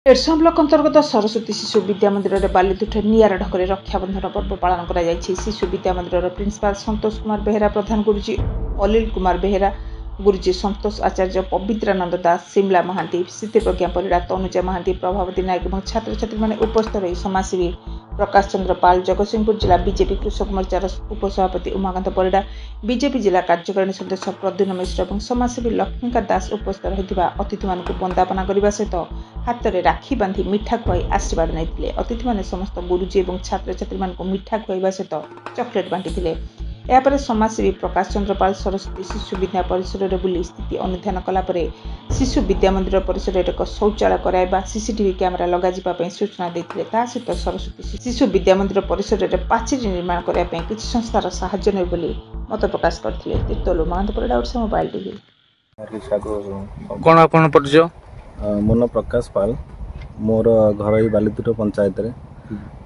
एरसम block अंतर्गत सरस्वती शिशु विद्या मंदिर में बालीतुठ निआर ढंग रक्षाबंधन पर्व पालन कर शिशु विद्या मंदिर प्रिंसिपाल संतोष कुमार बेहेरा, प्रधान गुरुजी अनिल कुमार बेहेरा, गुरुजी संतोष आचार्य, पवित्रानंद दास, सिमला महांती, स्थितिप्रज्ञा परिड़ा, तनुजा महांती, प्रभावती नायक और छात्र छात्री मैंने उपस्थित रही समाजसेवी प्रकाश चंद्र पाल, जगतसिंहपुर जिला बीजेपी कृषक मोर्चार उपसभापति उमाकांत परिड़ा, बीजेपी जिला कार्यकारिणी सदस्य प्रद्युम्न मिश्र और समाजसेवी लक्ष्मीकांत दास उपस्थित रही अतिथि मानक वंदापना करने सहित हाथ में राखी बांधि मिठा खुआई आशीर्वाद नहीं। अतिथि मैंने समस्त गुरुजी और छात्र छात्री मानक मिठा खुआइबा सहित चॉकलेट बांटी। यापर समाजसेवी प्रकाश चंद्र पाल सरस्वती शिशु विद्या परिसर में बुली स्थिति अनुधान कलापर शिशु विद्या मंदिर परिसर में एक शौचालय कराइबा, सीसीटीवी कैमेरा लगाଯିबा सूचना देते। सहित सरस्वती शिशु विद्या मंदिर परिसर में पाचेरी निर्माण करने किसी संस्थार साहाय्य ने बोली मत प्रकाश करते। तीर्तोल महांत परिड़ा, ओडिशा मोबाइल टीवी। कौन आपन परिचय? मो ना प्रकाश पाल, मोर घर बालीतुठ पंचायत रे।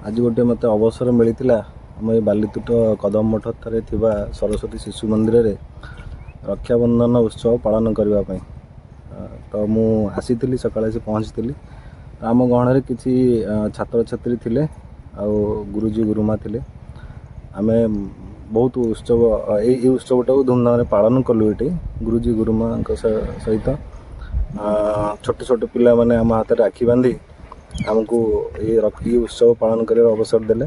आज गोटे मत अवसर मिलता आम बालीतुठ कदम मठ थे सरस्वती शिशु मंदिर रे रक्षाबंधन उत्सव पालन करने। तो मु आसी सकाଳେ से पहुँची। आम गहण किसी छात्र छात्री थिले आ गुरुजी गुरुमा थिले। आम बहुत उत्सव ये उत्सवटा धूमधाम पालन कलु। ये गुरुजी गुरुमा सहित छोटे छोटे पिला माने आम हाथ राखी बांधी आमको ये उत्सव पालन कर अवसर देले।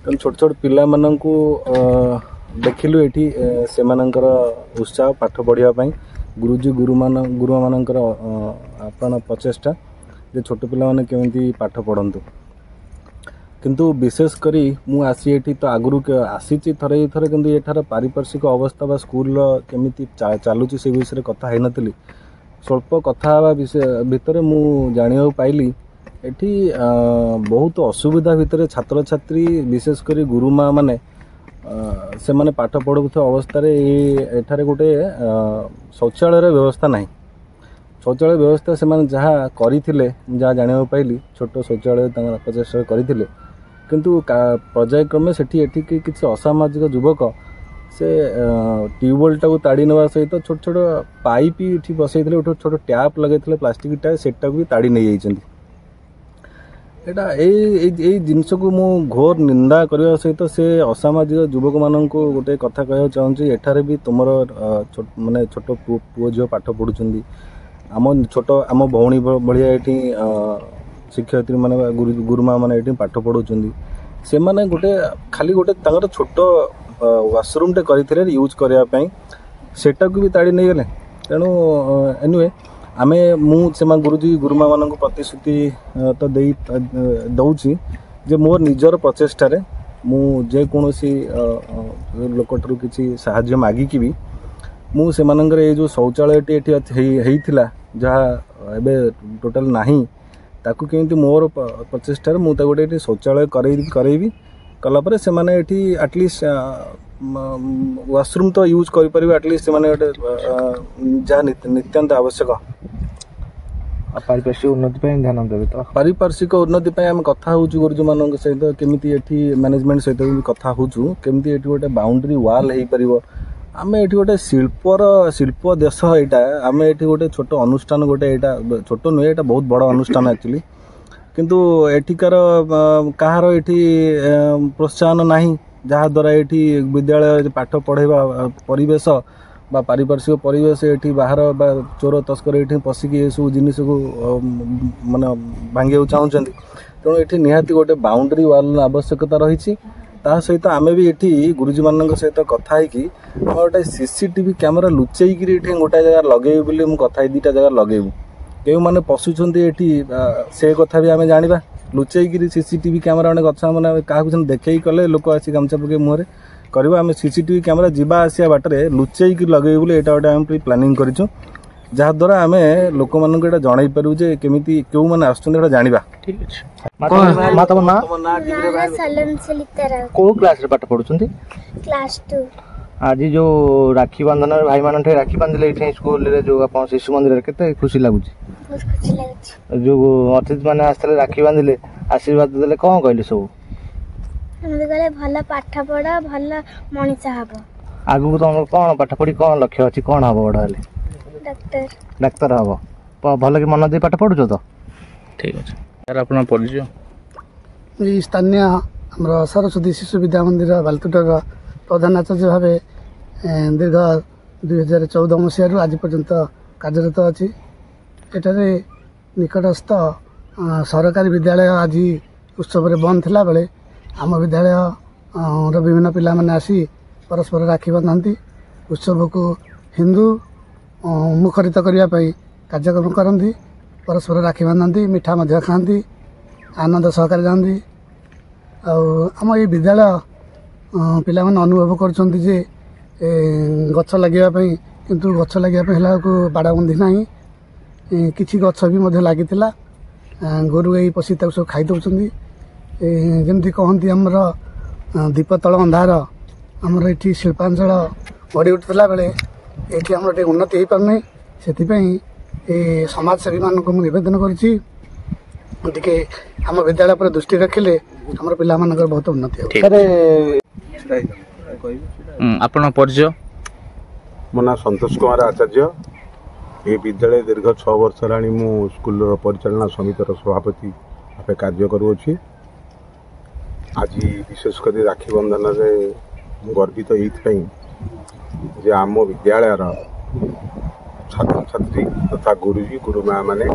तेणु छोट छोट पिला माननकु देखिलु एठी से मानकर उत्साह पाठ पढ़ाई गुरुजी गुरुमा मानकर आपण प्रचेष्टा जे छोट पिला माने केमिति पाठ पढ़ंतु। किंतु विशेष करी मु आसी एठी तो आगुरु आसीची थरे थरे किंतु एठार पारिपार्श्विक अवस्था बा स्कूल केमिति चालुची से विषय कथा है नथिली। स्वल्प कथा विषय भितर मु जानियो पाइली एठी बहुत असुविधा भितर छात्र छात्री विशेष करी गुरुमा माने से माने पाठ पढ़ुଥିବା अवस्था रे एठारे गोटे शौचालय व्यवस्था नहीं। शौचालय व्यवस्था से माने जहाँ करथिले जहाँ जानियो पाइली छोट शौचालय तांका प्रचेष्टा करथिले। किंतु पर्यायक्रमे सेठी एठी किछि असामाजिक युवक से ट्यूबवेल टाको ताड़ी नवा सहित छोट छोट पाइप इठी बसैथिले, छोट टैप लगैथिले प्लास्टिक टैप सेटा भी ताड़ी नै जाइछन्ती। एटा ए जिनस को मु घोर निंदा करने सहित से असामाजिक युवक मान गोटे कथा कह चाहूँगी। एठारे भी तुम माने छोट पुओ झील पाठ पढ़ुं। आम छोट आम भौणी भाया ये शिक्षयित्री माने गुरुमा माने ये पाठ पढ़ुं। से माने गोटे खाली गोटे छोट वाशरूम टे करथिले यूज करने सेटा को भी ताड़ी नहीं गले। तेणु एनीवे आमे मु से गुरुजी गुरुमा मान प्रतिश्रुति तो दौची जे मोर निजर प्रचेष्टा रे मु जेकोसी लोकठू किसी साहाय्य मागिकी भी मु से मानकर ये जो शौचालयटी एठी जहाँ एबे टोटल नहीं ताकू केमिति मोर प्रचेष्टा रे मु ता गोटे शौचालय करैबी कलापर से माने एठी एटलिस्ट वाशरूम तो यूज करि परिबे। एटलिस्ट से माने गोटे जहाँ नित्यांत आवश्यक पारिपार्श्विक उन्नति पे ध्यान देबे। तो पारिपार्श्विक उन्नति पे हम कथा होचु गुरुजी मानक सहित केमिति एठी मैनेजमेंट सहित भी कथा होचु केमिति एठी गोटे बाउंड्री वाल हेई परिबो। आमे एठी गोटे शिल्प देश एटा आमे एठी गोटे छोट अनुष्ठान गोटे एटा छोट नुहे एटा बहुत बड़ अनुष्ठान एक्चुअली। किंतु एठिकार कहार एठी प्रोत्साहन नाही जहाँ द्वारा एठी विद्यालय पाठ पढ़ाइबा परिवेश बा पारिपार्श्विक परिवेश एठी बाहर बा चोर तस्कर एठी पशिकी ये सब जिनिस को माने भांगे चाहूँगी। तेणु एठी निहाती गोटे बाउंड्री वाल आवश्यकता रही। ता सहित आमे भी एठी गुरुजी मान सहित कथा है कि गोटे सीसीटीवी कैमेरा लुचेकी एठी गोटे जगह लगेबू बोली मु कथा दुटा जगह लगेबू केउ माने पशुचंती एठी से कथा भी आमे जानिबा। लुचेकी सीसीटीवी कैमेरा ने गछा माने काहू देखई कले लोक आसी गामछा पके मुहरे करबा। आम सीसीटीवी कैमेरा जीवा आसिया बाटरे लुचेकी लगे बोले एटा गोटे आम प्लानिंग करिछु जहाँ द्वारा आम लोक मानक एटा जणाई पारू जे केमिति केउ माने आछुन एटा जानिबा। ठीक अछि। माता ना सलन सलितारा को क्लास रे पाठ पढुछंती? क्लास 2। आज जो राखी बंधन भाई मान राखी बांधले ये स्कूल रे जो आप शिशु मंदिर केते खुशी लगुच? बहुत खुशी लागुच। जो अतिथि माने आस्ते राखी बांधले आशीर्वाद देले कोन कहले सब? हम गले भला पाठ पढ़ा भला मनीषा हबो। आगु तुम कोन पाठ पढ़ी कोन लक्ष्य अछि कोन हबो बड हेले? डॉक्टर। डाक्टर हबो। भल के मन दे पाठ पढुछ तो? ঠিক আছে ସାର୍ ଆପଣ ପରିଚୟ? এই স্থানীয় আমার সরস্বতী শিশু বিদ্যা মন্দির বালিতুটার প্রধান আচার্য ভাবে দীর্ঘ 2014 মସିହାରୁ আজ পর্যন্ত কার্যরত অছি। এটারে নিকটস্থ সরকারি বিদ্যালয় আজ উৎসবরে বন্ধ থিলা বেলে আম বিদ্যালয়র বিভিন্ন পিলামানে আসি পরস্পর রাখি বাঁধନ୍ତି। উৎসবকু হিন্দু মুখরিত করিয়া পাই କାର୍ଯ୍ୟକ୍ରମ କରନ୍ତି। ପରସ୍ପର ରାକ୍ଷୀ ବାନ୍ଧନ୍ତି, ମିଠା ମଧ୍ୟ ଖାଆନ୍ତି, ଆନନ୍ଦ ସହକାରେ ଯାଆନ୍ତି। ଆଉ ଆମ ଏଇ ବିଦ୍ୟାଳୟ ପିଲାମାନେ ଅନୁଭବ କରୁଛନ୍ତି ଯେ ଗଛ ଲାଗିବା ପାଇଁ, କିନ୍ତୁ ଗଛ ଲାଗିବା ପାଇଁ ହେଲା ବେଳକୁ ବାଡ଼ବନ୍ଧି ନାହିଁ। କିଛି ଗଛ ବି ମଧ୍ୟ ଲାଗିଥିଲା, ଗୋରୁ ଗାଈ ପଶି ତାକୁ ସବୁ ଖାଇ ଦେଉଛନ୍ତି। ଯେମିତି କହନ୍ତି ଆମର ଦୀପ ତଳ ଅନ୍ଧାର, ଆମର ଏଠି ଶିଳ୍ପାଞ୍ଚଳ ଗଢ଼ି ଉଠୁଥିଲା ବେଳେ ଏଠି ଆମର ଟିକେ ଉନ୍ନତି ହେଇପାରୁନାହିଁ। ସେଥିପାଇଁ ଏ ସମାଜସେବୀମାନଙ୍କୁ ମୁଁ ନିବେଦନ କରୁଛି ଟିକେ ଆମ ବିଦ୍ୟାଳୟ ଉପରେ ଦୃଷ୍ଟି ରଖିଲେ ଆମର ପିଲାମାନଙ୍କର ବହୁତ ଉନ୍ନତି ହେବ। ଆପଣଙ୍କ ପରିଚୟ? ମୋ ନାଁ ସନ୍ତୋଷ କୁମାର ଆଚାର୍ଯ୍ୟ। ଏ ବିଦ୍ୟାଳୟ ଦୀର୍ଘ 6 ବର୍ଷ ହେଲାଣି ମୁଁ ସ୍କୁଲର ପରିଚାଳନା ସମିତିର ସଭାପତି ଭାବେ କାର୍ଯ୍ୟ କରୁଅଛି। ଆଜି ବିଶେଷ କରି ରାକ୍ଷୀ ବନ୍ଧନରେ ମୁଁ ଗର୍ବିତ ଏଇଥିପାଇଁ ଯେ ଆମ ବିଦ୍ୟାଳୟର ଛାତ୍ରଛାତ୍ରୀ ତଥା ଗୁରୁଜୀ ଗୁରୁମା ମାନେ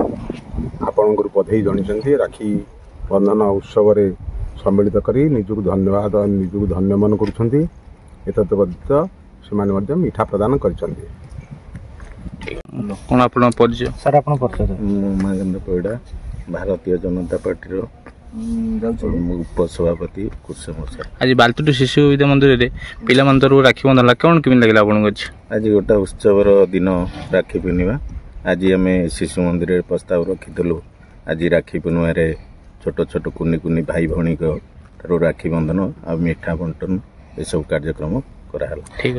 ଆପଣଙ୍କର ବଧେଇ ଜଣାଇଛନ୍ତି। ରାକ୍ଷୀ ବନ୍ଧନ ଉତ୍ସବରେ ସମ୍ମିଳିତ କରି ନିଜକୁ ଧନ୍ୟ ମନେ କରୁଛନ୍ତି। ଏତଦ୍ ବ୍ୟତୀତ ସେମାନେ ମଧ୍ୟ ମିଠା ପ୍ରଦାନ କରିଛନ୍ତି। କ'ଣ ଆପଣଙ୍କ ପରିଚୟ? ସାର୍ ଆପଣ ପରିଚୟ? ମୁଁ ମହେନ୍ଦ୍ର ପରିଡ଼ା, ଭାରତୀୟ ଜନତା ପାର୍ଟିର ଉପସଭାପତି କୁସୁମ ସାର୍। ଆଜି ବାଲିତୁଟି ଶିଶୁ ବିଦ୍ୟା ମନ୍ଦିରରେ ପିଲାମାନଙ୍କର ରାକ୍ଷୀ ବନ୍ଧନ ହେଲା, କ'ଣ କେମିତି ଲାଗିଲା ଆପଣଙ୍କୁ? ଅଛି ଆଜି ଗୋଟେ ଉତ୍ସବର ଦିନ ରାକ୍ଷୀ ପୂର୍ଣ୍ଣିମା। ଆଜି ଆମେ ଶିଶୁ ମନ୍ଦିରରେ ପ୍ରସ୍ତାବ ରଖିଥିଲୁ ଆଜି ରାକ୍ଷୀ ପୂର୍ଣ୍ଣିମାରେ ଛୋଟ ଛୋଟ କୁନି କୁନି ଭାଇ ଭଉଣୀଙ୍କ ଠାରୁ ରାକ୍ଷୀ ବନ୍ଧନ ଆଉ ମିଠା ବଣ୍ଟନ ଏସବୁ କାର୍ଯ୍ୟକ୍ରମ କରାହେଲା।